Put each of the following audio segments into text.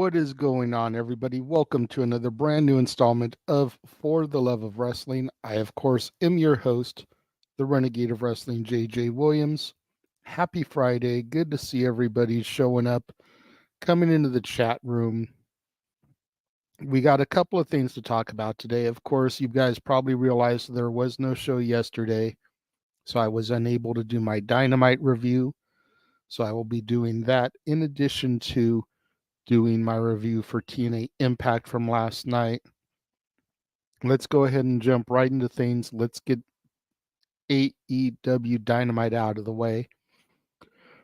What is going on, everybody? Welcome to another brand new installment of For the Love of Wrestling. I, of course, am your host, the Renegade of Wrestling, JJ Williams. Happy Friday. Good to see everybody showing up, coming into the chat room. We got a couple of things to talk about today. Of course, you guys probably realized there was no show yesterday, so I was unable to do my Dynamite review. So I will be doing that in addition to doing my review for TNA Impact from last night. Let's go ahead and jump right into things. Let's get AEW Dynamite out of the way.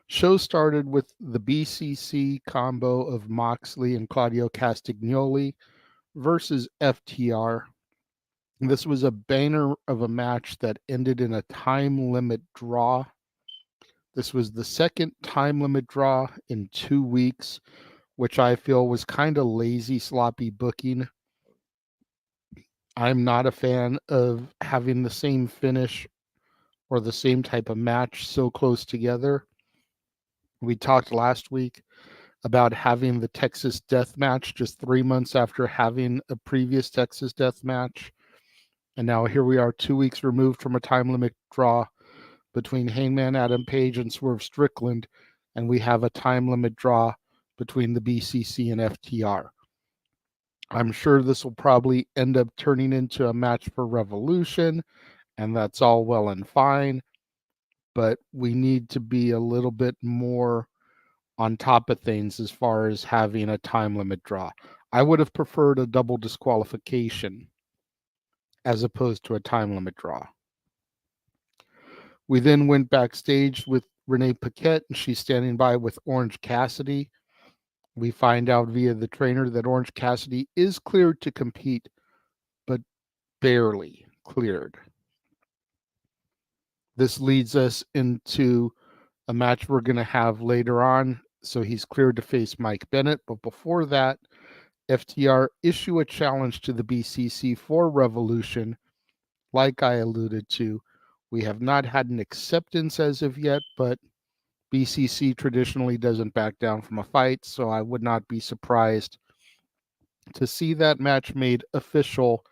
Show started with the BCC combo of Moxley and Claudio Castagnoli versus FTR. This was a banger of a match that ended in a time limit draw. This was the second time limit draw in 2 weeks, which I feel was kind of lazy, sloppy booking. I'm not a fan of having the same finish or the same type of match so close together. We talked last week about having the Texas Death Match just 3 months after having a previous Texas Death Match. And now here we are 2 weeks removed from a time limit draw between Hangman Adam Page and Swerve Strickland, and we have a time limit draw between the BCC and FTR. I'm sure this will probably end up turning into a match for Revolution, and that's all well and fine, but we need to be a little bit more on top of things as far as having a time limit draw. I would have preferred a double disqualification as opposed to a time limit draw. We then went backstage with Renee Paquette, and she's standing by with Orange Cassidy. We find out via the trainer that Orange Cassidy is cleared to compete, but barely cleared. This leads us into a match we're going to have later on. So he's cleared to face Mike Bennett. But before that, FTR issue a challenge to the BCC for Revolution. Like I alluded to, we have not had an acceptance as of yet, but BCC traditionally doesn't back down from a fight. So I would not be surprised to see that match made official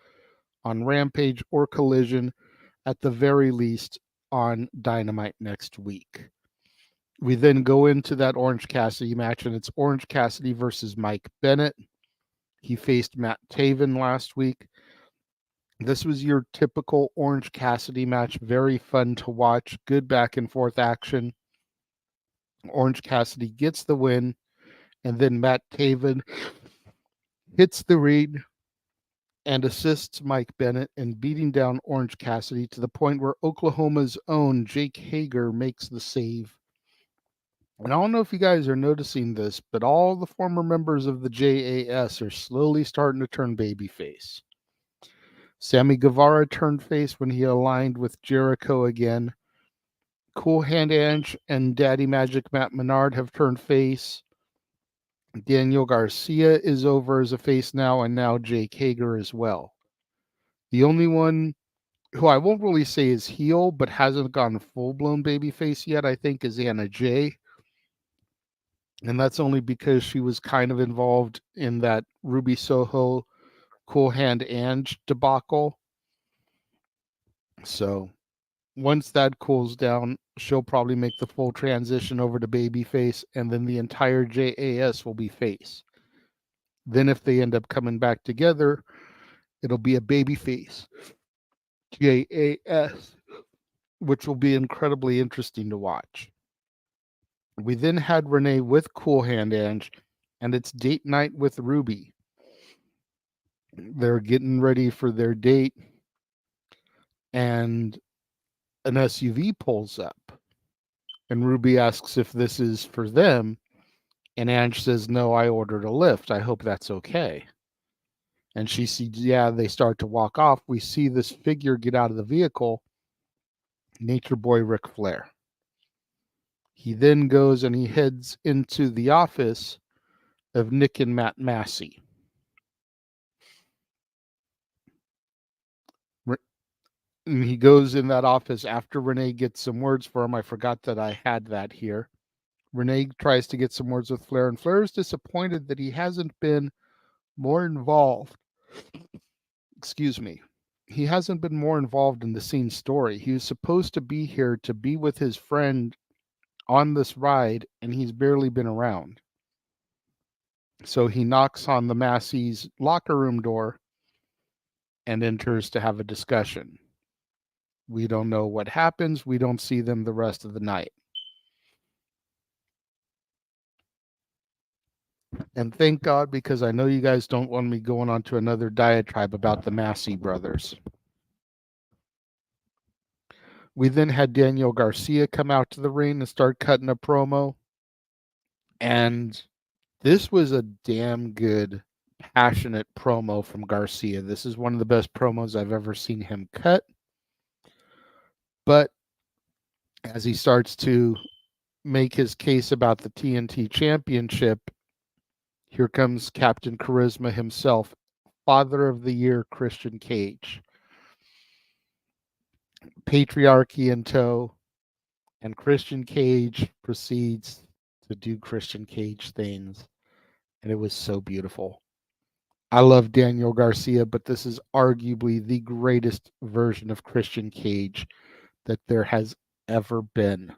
on Rampage or Collision, at the very least on Dynamite next week. We then go into that Orange Cassidy match, and it's Orange Cassidy versus Mike Bennett. He faced Matt Taven last week. This was your typical Orange Cassidy match. Very fun to watch. Good back and forth action. Orange Cassidy gets the win, and then Matt Taven hits the ring and assists Mike Bennett in beating down Orange Cassidy to the point where Oklahoma's own Jake Hager makes the save. And I don't know if you guys are noticing this, but all the former members of the JAS are slowly starting to turn babyface. Sammy Guevara turned face when he aligned with Jericho again. Cool Hand Ange and Daddy Magic Matt Menard have turned face. Daniel Garcia is over as a face now, and now Jake Hager as well. The only one who I won't really say is heel, but hasn't gone full-blown babyface yet, I think, is Anna Jay. And that's only because she was kind of involved in that Ruby Soho, Cool Hand Ange debacle. So once that cools down, she'll probably make the full transition over to babyface, and then the entire JAS will be face. Then if they end up coming back together, it'll be a babyface JAS, which will be incredibly interesting to watch. We then had Renee with Cool Hand Ange, and it's date night with Ruby. They're getting ready for their date, and an SUV pulls up. And Ruby asks if this is for them, and Ange says, "No, I ordered a lift. I hope that's okay." And she sees, yeah, they start to walk off. We see this figure get out of the vehicle, Nature Boy Ric Flair. He then goes and he heads into the office of Nick and Matt Massey. And he goes in that office after Renee gets some words for him. I forgot that I had that here. Renee tries to get some words with Flair, and Flair is disappointed that he hasn't been more involved. Excuse me. He hasn't been more involved in the scene story. He was supposed to be here to be with his friend on this ride, and he's barely been around. So he knocks on the Massey's locker room door and enters to have a discussion. We don't know what happens. We don't see them the rest of the night. And thank God, because I know you guys don't want me going on to another diatribe about the Massey brothers. We then had Daniel Garcia come out to the ring and start cutting a promo. And this was a damn good, passionate promo from Garcia. This is one of the best promos I've ever seen him cut. But as he starts to make his case about the TNT Championship, here comes Captain Charisma himself, Father of the Year, Christian Cage. Patriarchy in tow, and Christian Cage proceeds to do Christian Cage things, and it was so beautiful. I love Daniel Garcia, but this is arguably the greatest version of Christian Cage that there has ever been.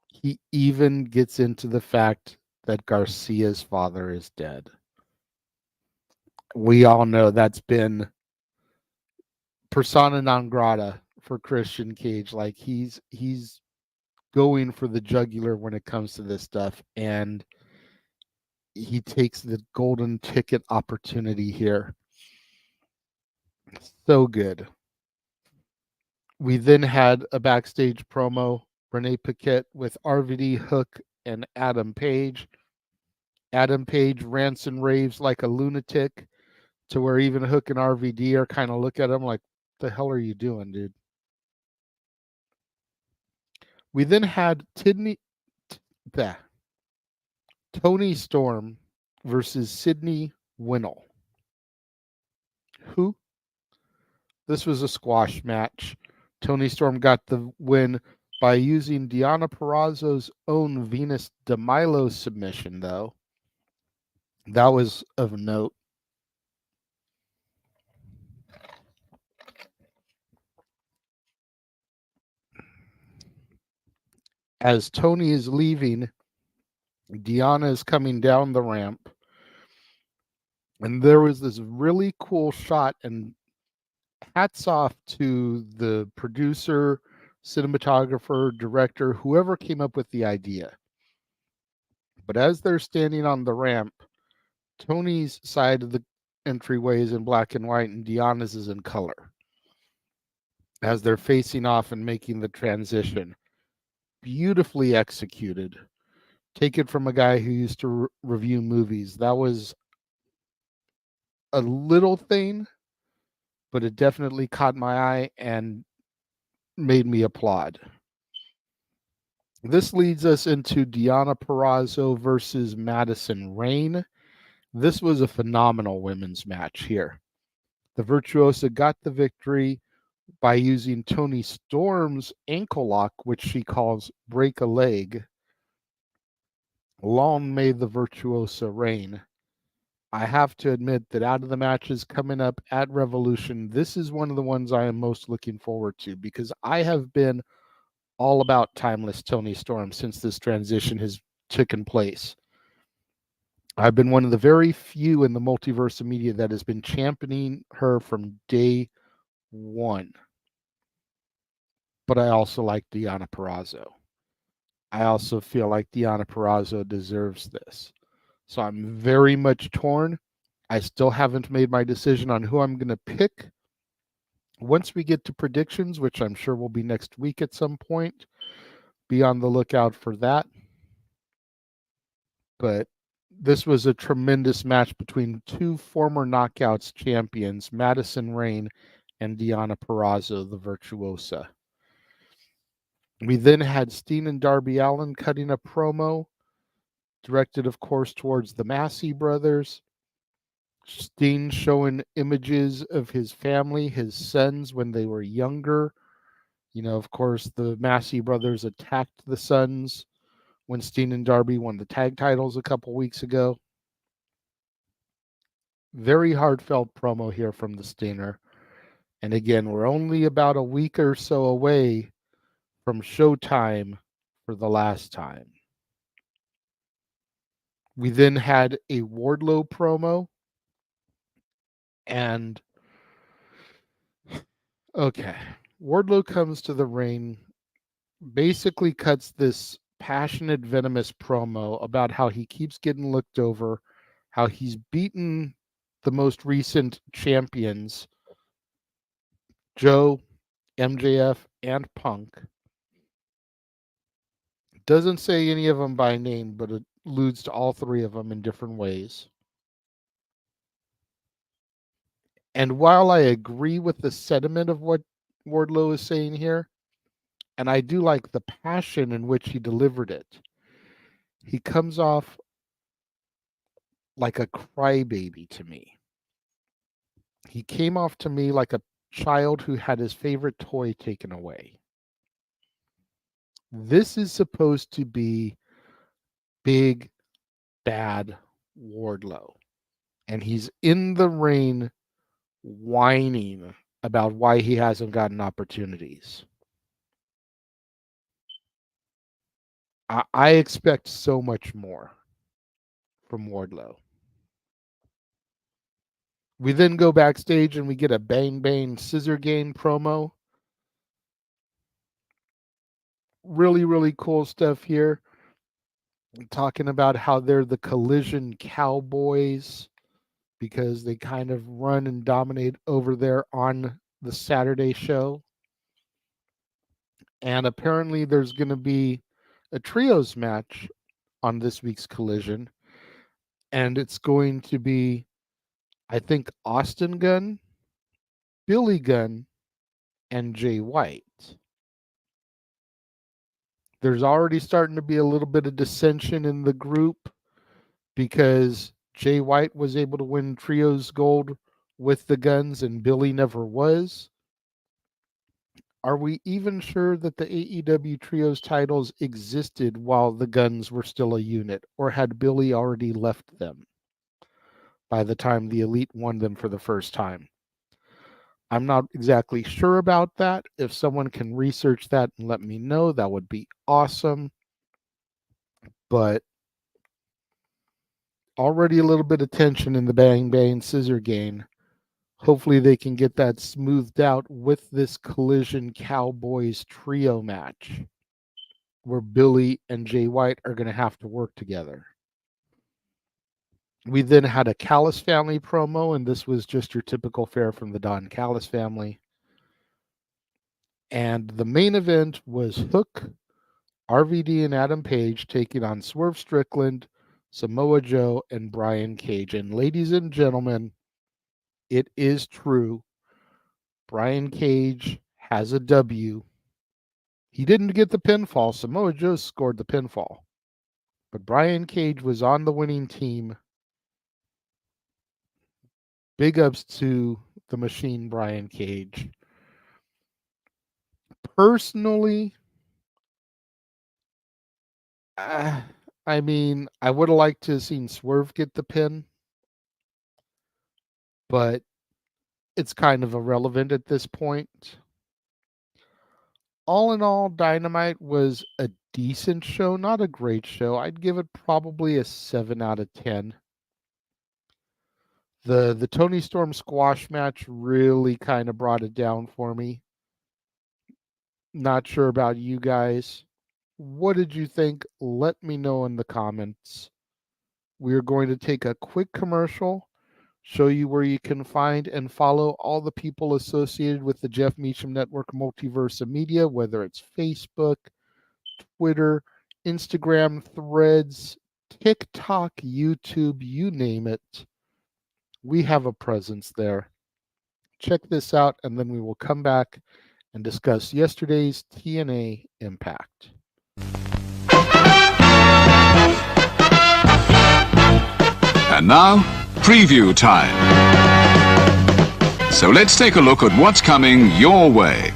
He even gets into the fact that Garcia's father is dead. We all know that's been persona non grata for Christian Cage. Like he's going for the jugular when it comes to this stuff, and he takes the golden ticket opportunity here. So good. We then had a backstage promo, Renee Paquette with RVD, Hook, and Adam Page. Adam Page rants and raves like a lunatic to where even Hook and RVD are kind of look at him like, the hell are you doing, dude? We then had Tony Storm versus Sydney Winnell. Who? This was a squash match. Tony Storm got the win by using Deonna Purrazzo's own Venus de Milo submission, though. That was of note. As Tony is leaving, Deonna is coming down the ramp, and there was this really cool shot, and hats off to the producer, cinematographer, director, whoever came up with the idea. But as they're standing on the ramp, Tony's side of the entryway is in black and white, and Deonna's is in color. As they're facing off and making the transition. Beautifully executed. Take it from a guy who used to review movies. That was a little thing, but it definitely caught my eye and made me applaud. This leads us into Deonna Purrazzo versus Madison Rayne. This was a phenomenal women's match here. The Virtuosa got the victory by using Tony Storm's ankle lock, which she calls break a leg. Long may the Virtuosa reign. I have to admit that out of the matches coming up at Revolution, this is one of the ones I am most looking forward to, because I have been all about timeless Tony Storm since this transition has taken place. I've been one of the very few in the multiverse of media that has been championing her from day one. But I also like Deonna Purrazzo. I also feel like Deonna Purrazzo deserves this. So I'm very much torn. I still haven't made my decision on who I'm going to pick. Once we get to predictions, which I'm sure will be next week at some point, be on the lookout for that. But this was a tremendous match between two former Knockouts champions, Madison Rayne and Deonna Purrazzo, the Virtuosa. We then had Steen and Darby Allin cutting a promo, directed, of course, towards the Massey brothers. Steen showing images of his family, his sons when they were younger, Of course, the Massey brothers attacked the Sons when Steen and Darby won the tag titles a couple weeks ago. Very heartfelt promo here from the Stinger. And again, we're only about a week or so away from Showtime for the last time. We then had a Wardlow promo. And okay, Wardlow comes to the ring, basically cuts this passionate, venomous promo about how he keeps getting looked over, how he's beaten the most recent champions, Joe, MJF, and Punk. Doesn't say any of them by name, but it alludes to all three of them in different ways. And while I agree with the sentiment of what Wardlow is saying here, and I do like the passion in which he delivered it, he comes off like a crybaby to me. He came off to me like a child who had his favorite toy taken away. This is supposed to be big, bad Wardlow. And he's in the ring whining about why he hasn't gotten opportunities. I expect so much more from Wardlow. We then go backstage and we get a Bang Bang Scissor Game promo. Really, really cool stuff here. Talking about how they're the Collision Cowboys because they kind of run and dominate over there on the Saturday show. And apparently there's going to be a trios match on this week's Collision. And it's going to be, I think, Austin Gunn, Billy Gunn, and Jay White. There's already starting to be a little bit of dissension in the group because Jay White was able to win trios gold with the Guns and Billy never was. Are we even sure that the AEW trios titles existed while the Guns were still a unit, or had Billy already left them by the time the Elite won them for the first time? I'm not exactly sure about that. If someone can research that and let me know, that would be awesome. But already a little bit of tension in the Bang Bang Scissor Game. Hopefully they can get that smoothed out with this Collision Cowboys trio match where Billy and Jay White are going to have to work together. We then had a Callis family promo, and this was just your typical fare from the Don Callis family. And the main event was Hook, RVD, and Adam Page taking on Swerve Strickland, Samoa Joe, and Brian Cage. And ladies and gentlemen, it is true. Brian Cage has a W. He didn't get the pinfall. Samoa Joe scored the pinfall. But Brian Cage was on the winning team. Big ups to the machine, Brian Cage. Personally, I would have liked to have seen Swerve get the pin, but it's kind of irrelevant at this point. All in all, Dynamite was a decent show, not a great show. I'd give it probably a 7 out of 10. The Tony Storm squash match really kind of brought it down for me. Not sure about you guys. What did you think? Let me know in the comments. We're going to take a quick commercial, show you where you can find and follow all the people associated with the Jeff Meacham Network Multiverse of Media, whether it's Facebook, Twitter, Instagram, Threads, TikTok, YouTube, you name it. We have a presence there. Check this out, and then we will come back and discuss yesterday's TNA Impact. And now, preview time. So let's take a look at what's coming your way.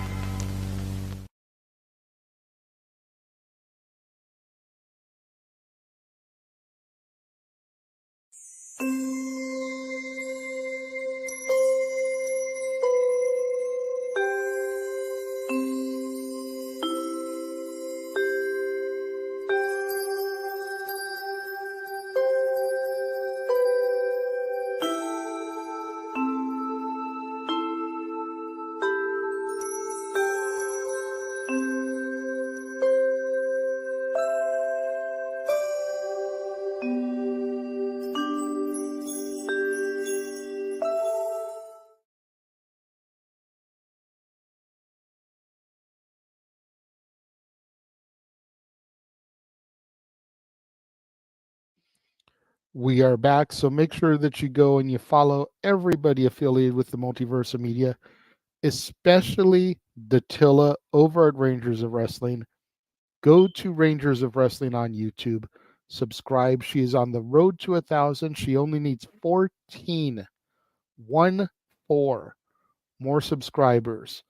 We are back, so make sure that you go and you follow everybody affiliated with the Multiversa Media, especially Datilla over at Rangers of Wrestling. Go to Rangers of Wrestling on YouTube. Subscribe. She is on the road to 1,000. She only needs 14 more subscribers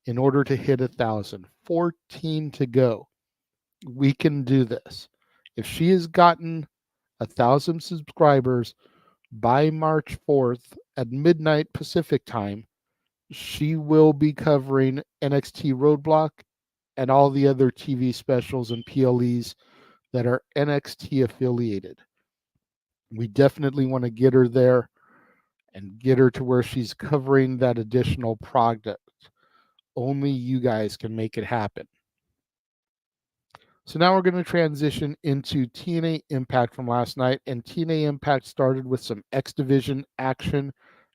in order to hit 1,000. 14 to go. We can do this. If she has gotten 1,000 subscribers by March 4th at midnight Pacific time, she will be covering NXT Roadblock and all the other TV specials and PLEs that are NXT affiliated. We definitely want to get her there and get her to where she's covering that additional product. Only you guys can make it happen. So now we're going to transition into TNA Impact from last night, and TNA Impact started with some X Division action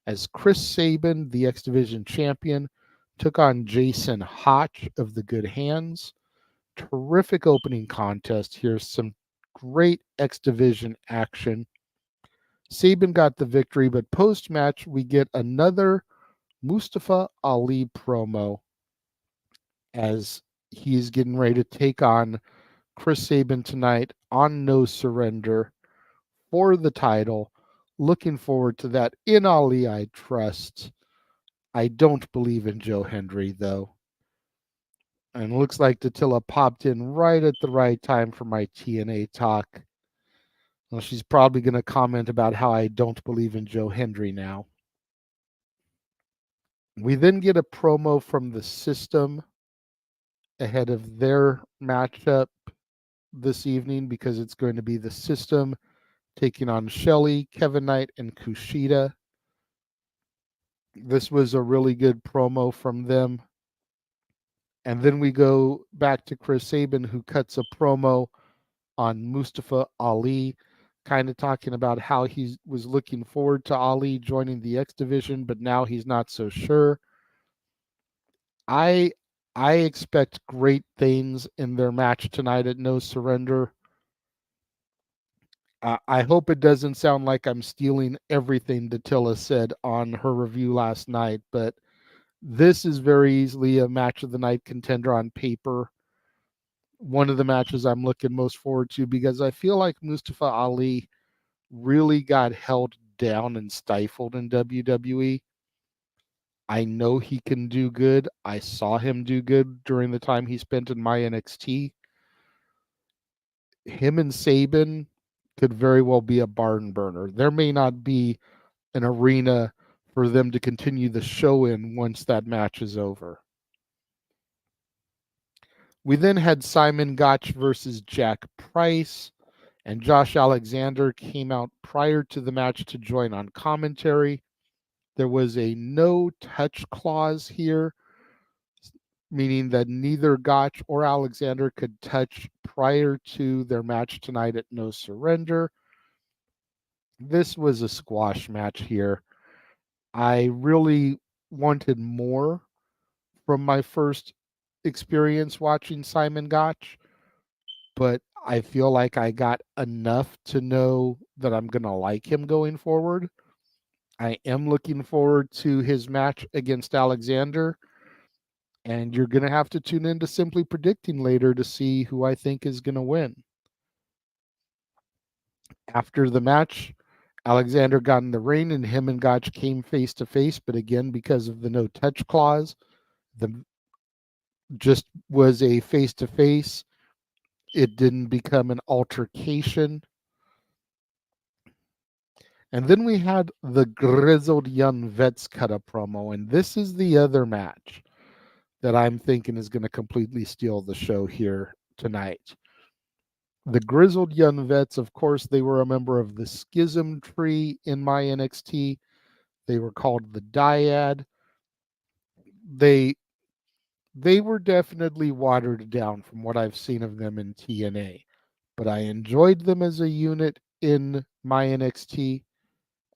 as Chris Sabin, the X Division champion, took on Jason Hotch of the Good Hands. Terrific opening contest here. Some great X Division action. Sabin got the victory, but post-match we get another Mustafa Ali promo as he's getting ready to take on Chris Sabin tonight on No Surrender for the title. Looking forward to that. In Ali, I trust. I don't believe in Joe Hendry, though. And it looks like Datilla popped in right at the right time for my TNA talk. Well, she's probably going to comment about how I don't believe in Joe Hendry now. We then get a promo from the System ahead of their matchup this evening because it's going to be the System taking on Shelley, Kevin Knight, and Kushida. This was a really good promo from them. And then we go back to Chris Sabin, who cuts a promo on Mustafa Ali, kind of talking about how he was looking forward to Ali joining the X Division, but now he's not so sure. I expect great things in their match tonight at No Surrender. I hope it doesn't sound like I'm stealing everything Datilla said on her review last night, but this is very easily a match of the night contender on paper. One of the matches I'm looking most forward to because I feel like Mustafa Ali really got held down and stifled in WWE. I know he can do good. I saw him do good during the time he spent in my NXT. Him and Sabin could very well be a barn burner. There may not be an arena for them to continue the show in once that match is over. We then had Simon Gotch versus Jack Price, and Josh Alexander came out prior to the match to join on commentary. There was a no touch clause here, meaning that neither Gotch or Alexander could touch prior to their match tonight at No Surrender. This was a squash match here. I really wanted more from my first experience watching Simon Gotch, but I feel like I got enough to know that I'm going to like him going forward. I am looking forward to his match against Alexander, and you're going to have to tune in to Simply Predicting later to see who I think is going to win. After the match, Alexander got in the ring and him and Gotch came face to face, but again, because of the no touch clause, the just was a face to face. It didn't become an altercation. And then we had the Grizzled Young Vets cut a promo, and this is the other match that I'm thinking is going to completely steal the show here tonight. The Grizzled Young Vets, of course, they were a member of the Schism Tree in my NXT. They were called the Dyad. They were definitely watered down from what I've seen of them in TNA, but I enjoyed them as a unit in my NXT,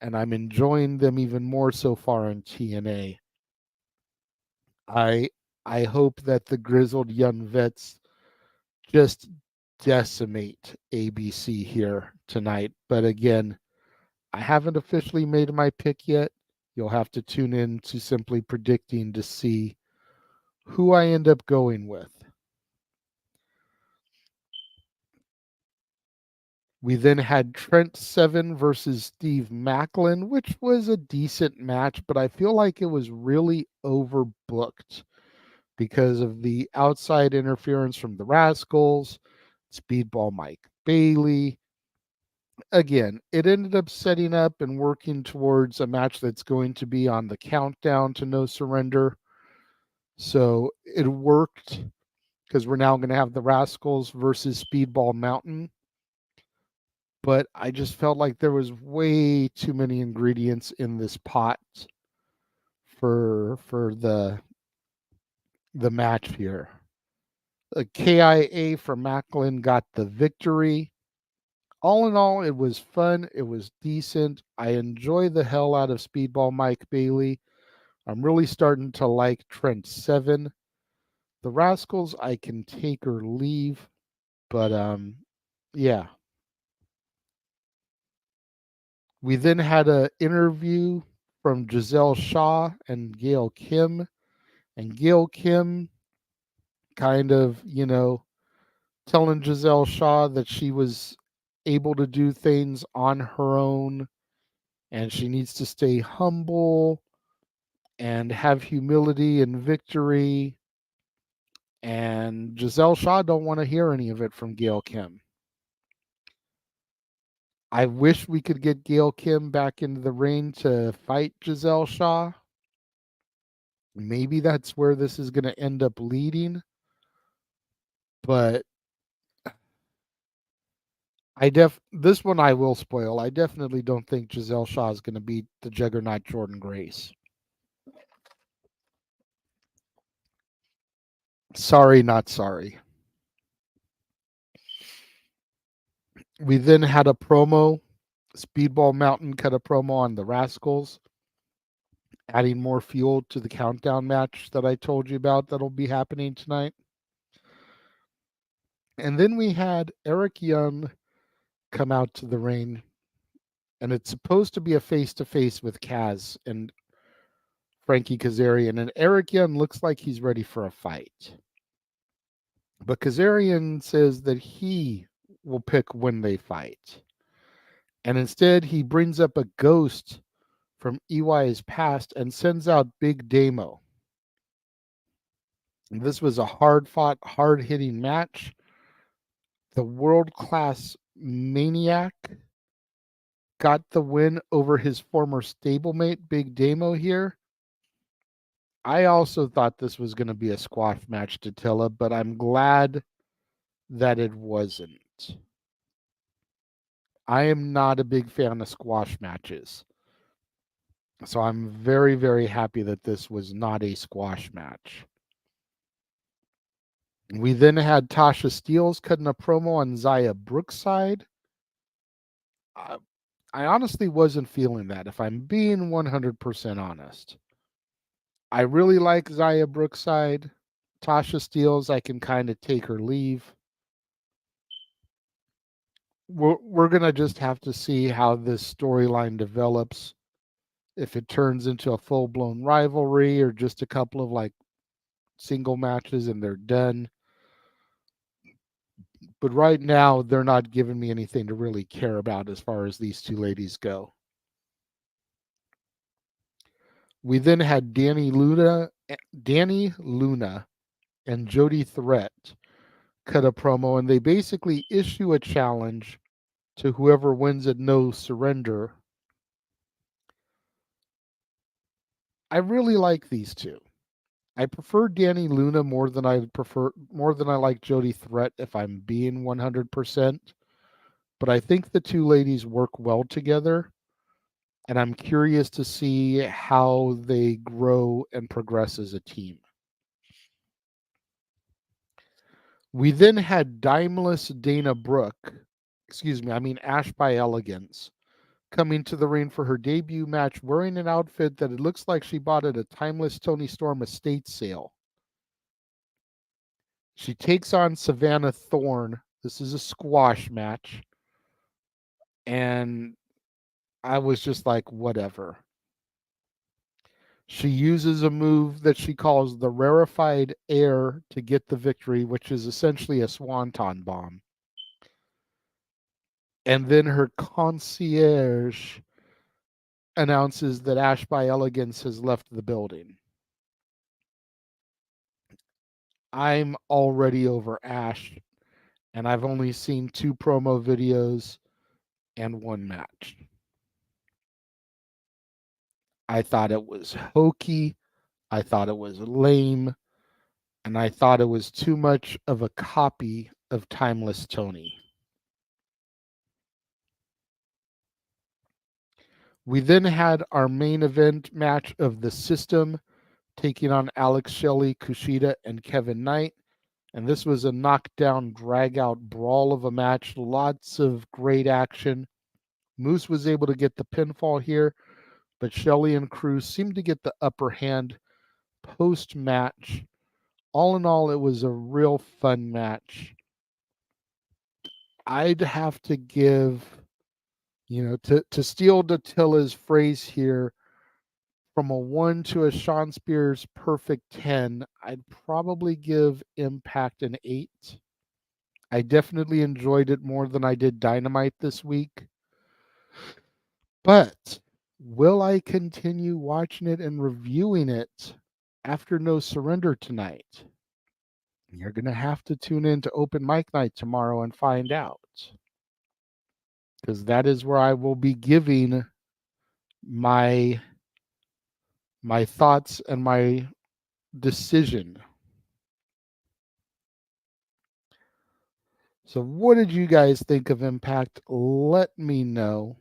and I'm enjoying them even more so far in TNA. I hope that the Grizzled Young Vets just decimate ABC here tonight. But again, I haven't officially made my pick yet. You'll have to tune in to Simply Predicting to see who I end up going with. We then had Trent Seven versus Steve Macklin, which was a decent match, but I feel like it was really overbooked because of the outside interference from the Rascals, Speedball Mike Bailey. Again, it ended up setting up and working towards a match that's going to be on the countdown to No Surrender. So it worked because we're now going to have the Rascals versus Speedball Mountain. But I just felt like there was way too many ingredients in this pot for the match here. The KIA from Macklin got the victory. All in all, it was fun. It was decent. I enjoy the hell out of Speedball Mike Bailey. I'm really starting to like Trent Seven. The Rascals, I can take or leave, but yeah. We then had an interview from Giselle Shaw and Gail Kim, and Gail Kim kind of, telling Giselle Shaw that she was able to do things on her own and she needs to stay humble and have humility and victory. And Giselle Shaw don't want to hear any of it from Gail Kim. I wish we could get Gail Kim back into the ring to fight Giselle Shaw. Maybe that's where this is going to end up leading. But this one I will spoil. I definitely don't think Giselle Shaw is going to beat the Juggernaut Jordan Grace. Sorry, not sorry. We then had a promo. Speedball Mountain cut a promo on the Rascals, adding more fuel to the countdown match that I told you about that'll be happening tonight. And then we had Eric Young come out to the ring, and it's supposed to be a face-to-face with Kaz and Frankie Kazarian, and Eric Young looks like he's ready for a fight. But Kazarian says that he will pick when they fight. And instead, he brings up a ghost from EY's past and sends out Big Damo. And this was a hard-fought, hard-hitting match. The world-class Maniac got the win over his former stablemate, Big Damo here. I also thought this was going to be a squash match to Tilla, but I'm glad that it wasn't. I am not a big fan of squash matches. So I'm very, very happy that this was not a squash match. We then had Tasha Steelz cutting a promo on Zaya Brookside. I honestly wasn't feeling that, if I'm being 100% honest. I really like Zaya Brookside. Tasha Steelz, I can kind of take or leave. We're going to just have to see how this storyline develops. If it turns into a full-blown rivalry or just a couple of like single matches and they're done. But right now, they're not giving me anything to really care about as far as these two ladies go. We then had Danny Luna, and Jody Threat cut a promo, and they basically issue a challenge to whoever wins at No Surrender. I really like these two. I prefer Danny Luna more than I like Jody Threat, if I'm being 100%. But I think the two ladies work well together, and I'm curious to see how they grow and progress as a team. We then had Dimeless Dana Brooke, Ash by Elegance, coming to the ring for her debut match wearing an outfit that it looks like she bought at a Timeless Tony Storm estate sale. She takes on Savannah Thorne. This is a squash match. And I was just like, whatever. She uses a move that she calls the rarefied air to get the victory, which is essentially a swanton bomb. And then her concierge announces that Ash by Elegance has left the building. I'm already over Ash, and I've only seen 2 promo videos and 1 match. I thought it was hokey. I thought it was lame. And I thought it was too much of a copy of Timeless Tony. We then had our main event match of the System taking on Alex Shelley, Kushida, and Kevin Knight. And this was a knockdown, drag-out brawl of a match. Lots of great action. Moose was able to get the pinfall here, but Shelley and Cruz seemed to get the upper hand post-match. All in all, it was a real fun match. I'd have to give, to steal Datilla's phrase here, from a 1 to a Sean Spears perfect 10, I'd probably give Impact an 8. I definitely enjoyed it more than I did Dynamite this week. But will I continue watching it and reviewing it after No Surrender tonight? You're going to have to tune in to Open Mic Night tomorrow and find out. Because that is where I will be giving my thoughts and my decision. So what did you guys think of Impact? Let me know.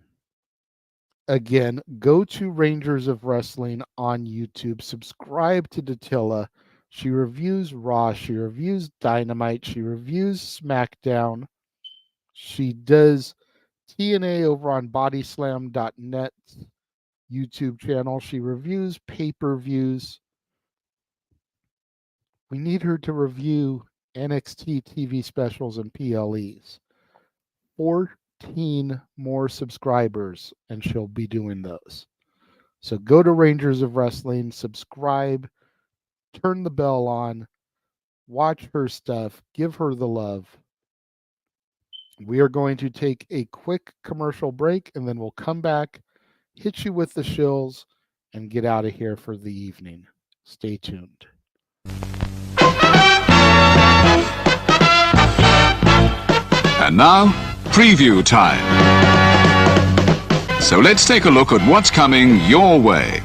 Again, go to Rangers of Wrestling on YouTube. Subscribe to Datilla. She reviews Raw. She reviews Dynamite. She reviews SmackDown. She does TNA over on bodyslam.net YouTube channel. She reviews pay-per-views. We need her to review NXT TV specials and PLEs. 14 more subscribers, and she'll be doing those. So go to Rangers of Wrestling, subscribe, turn the bell on, watch her stuff, give her the love. We are going to take a quick commercial break, and then we'll come back, hit you with the shills, and get out of here for the evening. Stay tuned. And now, preview time. So let's take a look at what's coming your way.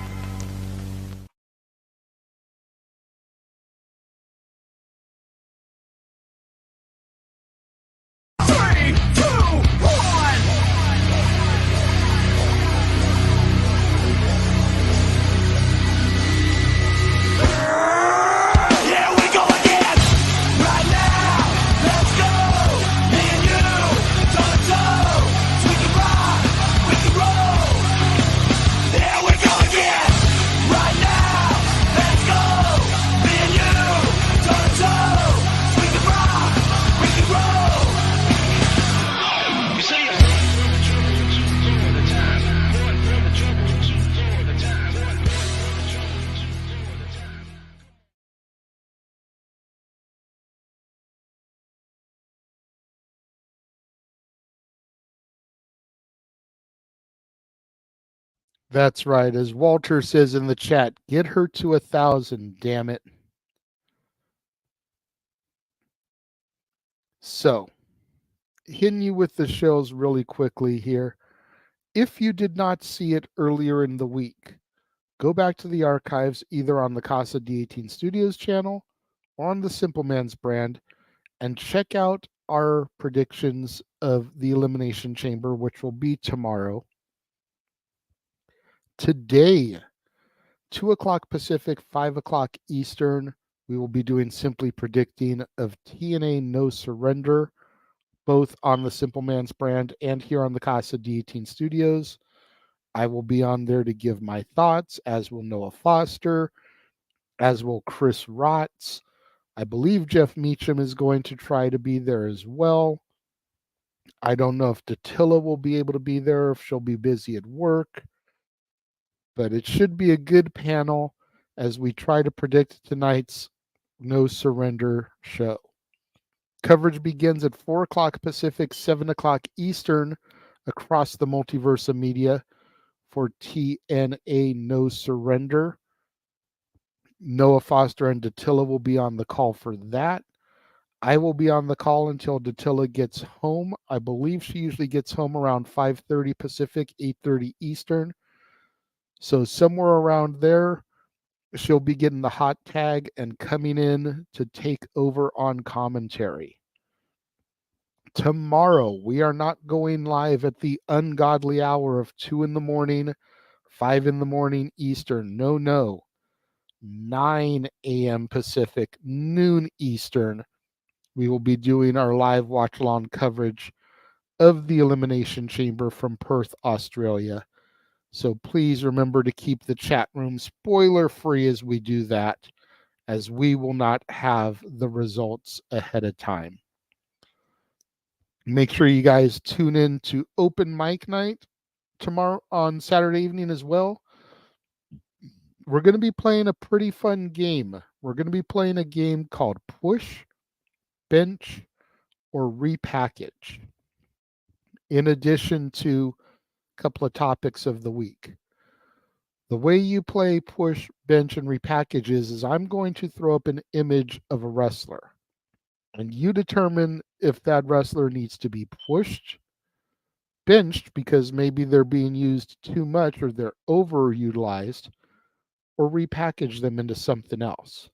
That's right. As Walter says in the chat, get her to 1,000, damn it. So, hitting you with the shows really quickly here. If you did not see it earlier in the week, go back to the archives either on the Casa D18 Studios channel or on the Simple Man's brand and check out our predictions of the Elimination Chamber, which will be tomorrow. Today, 2 o'clock Pacific, 5 o'clock Eastern, we will be doing Simply Predicting of TNA No Surrender, both on the Simple Man's brand and here on the Casa D18 Studios. I will be on there to give my thoughts, as will Noah Foster, as will Chris Rotz. I believe Jeff Meacham is going to try to be there as well. I don't know if Datilla will be able to be there, if she'll be busy at work, but it should be a good panel as we try to predict tonight's No Surrender show. Coverage begins at 4 o'clock Pacific, 7 o'clock Eastern across the multiverse of media for TNA No Surrender. Noah Foster and Datilla will be on the call for that. I will be on the call until Datilla gets home. I believe she usually gets home around 5:30 Pacific, 8:30 Eastern. So somewhere around there, she'll be getting the hot tag and coming in to take over on commentary. Tomorrow, we are not going live at the ungodly hour of 2 in the morning, 5 in the morning Eastern. No. 9 a.m. Pacific, noon Eastern. We will be doing our live watch-along coverage of the Elimination Chamber from Perth, Australia. So please remember to keep the chat room spoiler-free as we do that, as we will not have the results ahead of time. Make sure you guys tune in to Open Mic Night tomorrow on Saturday evening as well. We're going to be playing a pretty fun game. We're going to be playing a game called Push, Bench, or Repackage, in addition to a couple of topics of the week. The way you play Push, Bench, and Repackage is I'm going to throw up an image of a wrestler, and you determine if that wrestler needs to be pushed, benched because maybe they're being used too much or they're overutilized, or repackage them into something else.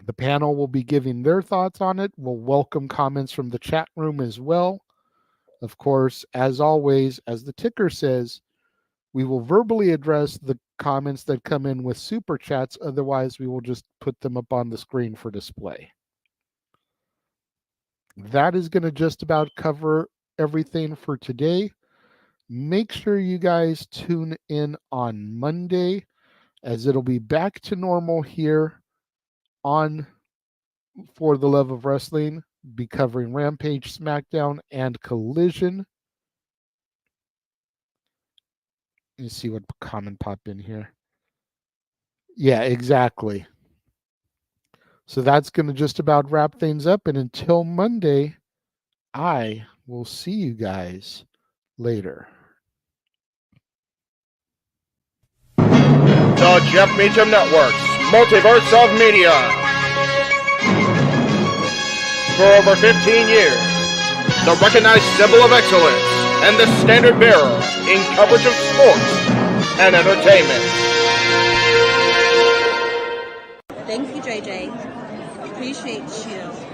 The panel will be giving their thoughts on it. We'll welcome comments from the chat room as well. Of course, as always, as the ticker says, we will verbally address the comments that come in with super chats. Otherwise, we will just put them up on the screen for display. That is going to just about cover everything for today. Make sure you guys tune in on Monday, as it'll be back to normal here on For the Love of Wrestling, be covering Rampage, SmackDown, and Collision. Let me see what comment popped in here. Yeah, exactly. So that's going to just about wrap things up. And until Monday, I will see you guys later. The Jeff Meacham Network's Multiverse of Media. For over 15 years, the recognized symbol of excellence and the standard bearer in coverage of sports and entertainment. Thank you, JJ. Appreciate you.